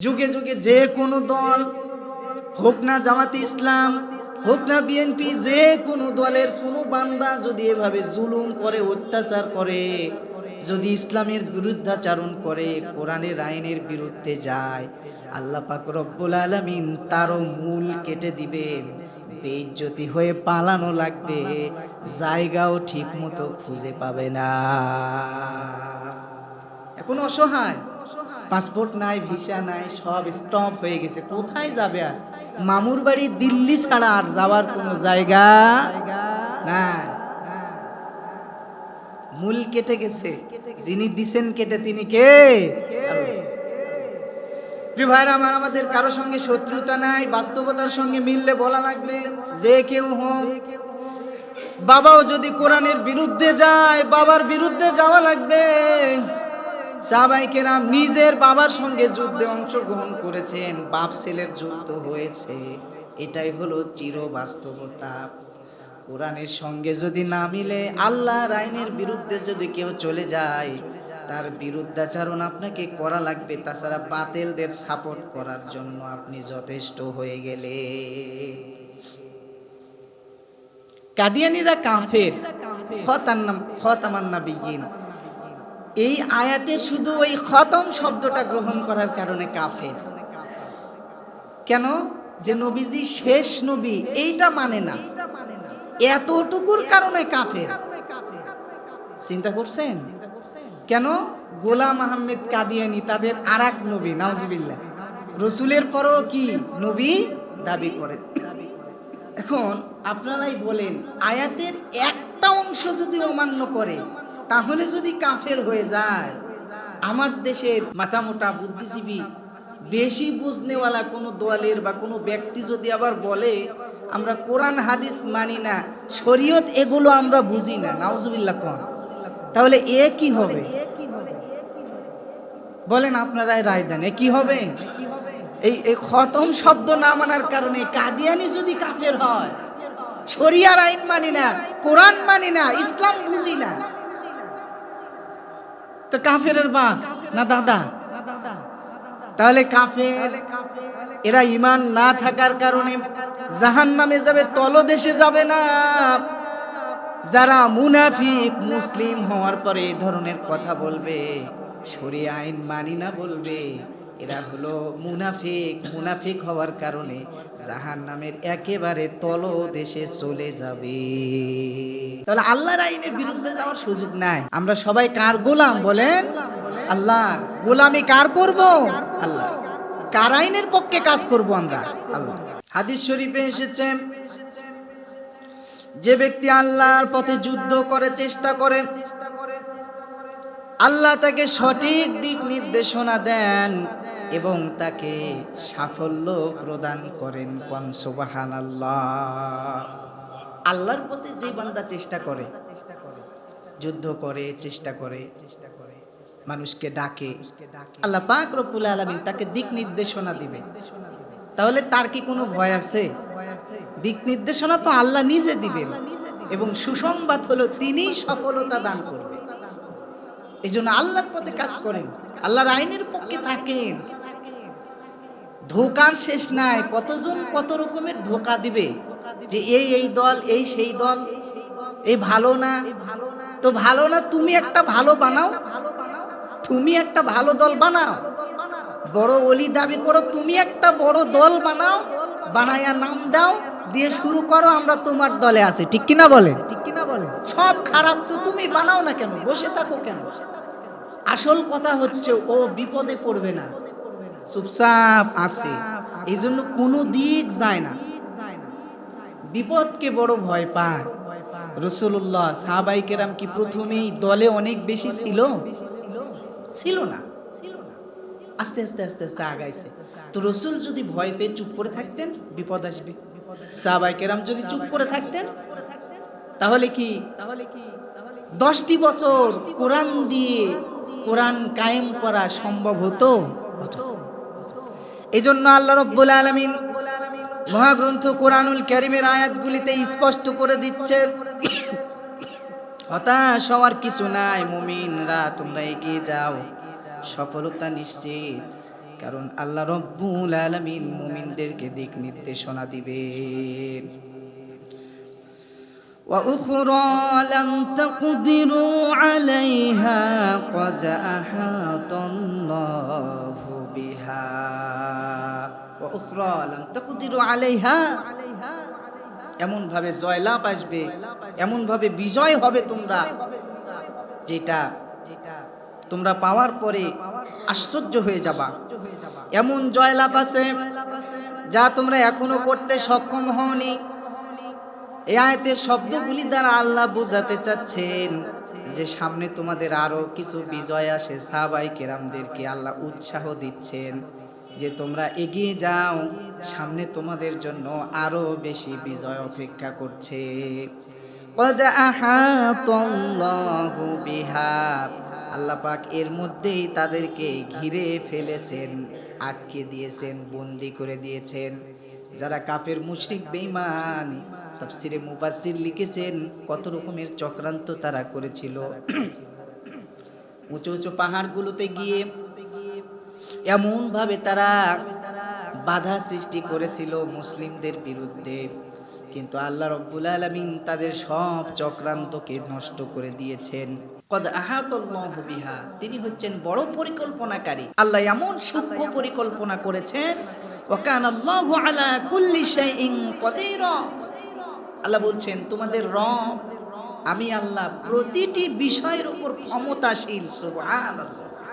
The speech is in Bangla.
যুগে যুগে যে কোনো দল হোক না জামাতে ইসলাম, হোক না বিএনপি, যে কোনো দলের কোনো বান্দা যদি এভাবে জুলুম করে, অত্যাচার করে, যদি ইসলামের বিরুদ্ধাচারণ করে, কোরআনের আইনের বিরুদ্ধে যায়, আল্লাহ পাক রব্বুল আলামিন তারও মূল কেটে দিবে। বেইজ্জতি হয়ে পালানো লাগবে, জায়গাও ঠিক মতো খুঁজে পাবে না। এখন অসহায়, পাসপোর্ট নাই, ভিসা নাই, সব স্টপ হয়ে গেছে, কোথায় যাবে? আর মামুর বাড়ি দিল্লি ছাড়া আর যাওয়ার কোনো জায়গা না। মূল কেটে গেছে, যিনি দিছেন কেটে তিনি কে? প্রিয় ভাইরা আমার, আমাদের কারো সঙ্গে শত্রুতা নাই, বাস্তবতার সঙ্গে মিললে বলা লাগবে যে কেউ হোক। বাবাও যদি কোরআনের বিরুদ্ধে যায়, বাবার বিরুদ্ধে যাওয়া লাগবে। সাহাবায়ে কেরাম নিজের বাবার সঙ্গে যুদ্ধে অংশগ্রহণ করেছেন, বাপ ছেলের যুদ্ধ হয়েছে। এটাই হলো চির বাস্তবতা। কোরআনের সঙ্গে যদি না মিলে, আল্লাহর আইনের বিরুদ্ধে যদি কেউ চলে যায়, তার বিরুদ্ধাচরণ আপনাকে করা লাগবে। তাছাড়া বাতিলদের সাপোর্ট করার জন্য আপনি যথেষ্ট হয়ে গেলে। কাদিয়ানীরা কাফের, খতামান নাবিয়্যিন। এই আয়াতে শুধু ওই খতম শব্দটা গ্রহণ করার কারণে কাফের। কেন? যে নবীজি শেষ নবী, এইটা মানে না, এতটুকুর কারণে কাফের। চিন্তা করছেন কেন? গোলাম আহমেদ কাদিয়ানী তাদের আরেক নবী, নাউজুবিল্লাহ, রসুলের পরও কি নবী দাবি করেন। এখন আপনারাই বলেন, আয়াতের একটা অংশ যদি অমান্য করে, তাহলে যদি কাফের হয়ে যায়, আমার দেশের মাথামোটা বুদ্ধিজীবী, বেশি বুঝনেওয়ালা কোনো দলের বা কোনো ব্যক্তি যদি আবার বলে আমরা কোরআন হাদিস মানি না, শরীয়ত এগুলো আমরা বুঝি না, নাউজুবিল্লাহ কোন, তাহলে এ কি হবে? বলেন আপনারাই রায় দেন, এ কি হবে? এই খতম শব্দ না মানার কারণে কাদিয়ানী যদি কাফের হয়, শরিয়ার আইন মানি না, কোরআন মানি না, ইসলাম বুঝি না, তো কাফেরের বাপ না দাদা? তাহলে কাফের এরা ঈমান না থাকার কারণে জাহান্নামে যাবে, তলদেশে যাবে না। যারা মুনাফিক, মুসলিম হওয়ার পরে এই ধরনের কথা বলবে, শরিয়া আইন মানি না বলবে, এরা হলো মুনাফিক। মুনাফিক হওয়ার কারণে জাহান্নামের একেবারে তলদেশে চলে যাবে। তাহলে আল্লাহর আইনের বিরুদ্ধে যাওয়ার সুযোগ নাই। আমরা সবাই কার গোলাম বলেন? আল্লাহ। গোলামি কার করব? আল্লাহ। কার আইনের পক্ষে কাজ করব আমরা? আল্লাহ। হাদিস শরীফে এসেছে, যে ব্যক্তি আল্লাহর পথে যুদ্ধ করে, চেষ্টা করে, আল্লাহ তাকে সঠিক দিক নির্দেশনা দেন এবং তাকে সাফল্য প্রদান করেন। কোন সুবহানাল্লাহ। আল্লাহর পথে যে বান্দা চেষ্টা করে, যুদ্ধ করে, চেষ্টা করে, মানুষকে ডাকে, আল্লাহ পাক রব্বুল আলামিন তাকে দিক নির্দেশনা দিবে। তাহলে তার কি কোনো ভয় আছে? দিক নির্দেশনা তো আল্লাহ নিজে দিবেন, এবং সুসংবাদ হলো তিনিই সফলতা দান করবেন। এই জন্য আল্লাহর পথে কাজ করেন, আল্লাহর আইনের পক্ষে থাকেন। ধোকার শেষ নাই। কতজন কত রকমের ধোকা দিবে, যে এই দল, এই সেই দল, এই ভালো না, তো ভালো না, তুমি একটা ভালো বানাও, তুমি একটা ভালো দল বানাও, বড় ওলি দাবি করো, তুমি একটা বড় দল বানাও, বানায়া নাম দাও, দিয়ে শুরু করো আমরা তোমার দলে আছি। ঠিক কিনা বলে? সব খারাপ তো তুমি বানাও না কেন, বসে থাকো কেন? আসল কথা হচ্ছে ও বিপদে পড়বে না, চুপচাপ আছে, এই জন্য কোনো দিক যায় না, বিপদকে বড় ভয় পায়। রাসূলুল্লাহ, সাহাবায়ে কেরাম কি প্রথমেই দলে অনেক বেশি ছিল? ছিল না, আস্তে আস্তে আস্তে আস্তে আগাইছে। তো রাসূল যদি ভয় পেয়ে চুপ করে থাকতেন, বিপদ আসবে। সাহাবায়ে কেরাম যদি চুপ করে থাকতেন, তাহলে কি 10টি বছর কোরআন দিয়ে কোরআন কায়েম করা সম্ভব হতো? এই জন্য আল্লাহ রাব্বুল আলামিন মহাগ্রন্থ কোরআনুল কারীমের আয়াতগুলিতে স্পষ্ট করে দিচ্ছে, হতাশ হওয়ার কিছু নাই, মুমিনরা তোমরা এগিয়ে যাও, সফলতা নিশ্চিত। কারণ আল্লাহ রব্বুল আলামিন মুমিনদেরকে দিক নির্দেশনা দিবেন। وأخرى لم تقدروا عليها قد أحاط الله بها وأخرى لم تقدروا عليها এমন ভাবে জয়লাভ আসবে, এমন ভাবে বিজয় হবে তোমরা, যেটা তোমরা পাওয়ার পরে আশ্চর্য হয়ে যাবা। এমন জয়লাভ আছে যা তোমরা এখনো করতে সক্ষম হওনি। এই আয়াতের শব্দগুলি দ্বারা আল্লাহ বোঝাতে চাচ্ছেন যে সামনে তোমাদের আরো কিছু বিজয় আসে। সাহাবায়ে কেরামদেরকে আল্লাহ উৎসাহ দিচ্ছেন যে তোমরা এগিয়ে যাও, সামনে তোমাদের জন্য আরো বেশি বিজয় অপেক্ষা করছে। قد أحاط الله بها, আল্লাহ পাক এর মধ্যেই তাদেরকে ঘিরে ফেলেছেন, আটকে দিয়েছেন, বন্দী করে দিয়েছেন। যারা কাফের মুশরিক বেঈমান, তাফসিরে মুফাসসির লিখেছেন কত রকমের চক্রান্ত তারা করেছিল। উঁচু উঁচু পাহাড়গুলোতে গিয়ে এমন ভাবে তারা বাধা সৃষ্টি করেছিল মুসলিমদের বিরুদ্ধে, কিন্তু আল্লাহ রব্বুল আলামিন তাদের সব চক্রান্তকে নষ্ট করে দিয়েছেন। কদ আহাতাল্লাহু বিহা, তিনি হচ্ছেন বড় পরিকল্পনাকারী। আল্লাহ এমন সূক্ষ্ম পরিকল্পনা করেছেন। ওয়া কানাল্লাহু আলা কুল্লি শাইইন কদিরা, আল্লাহ বলছেন তোমাদের রব আমি আল্লাহ প্রতিটি বিষয়ের উপর ক্ষমতাশীল। সুবহানাল্লাহ।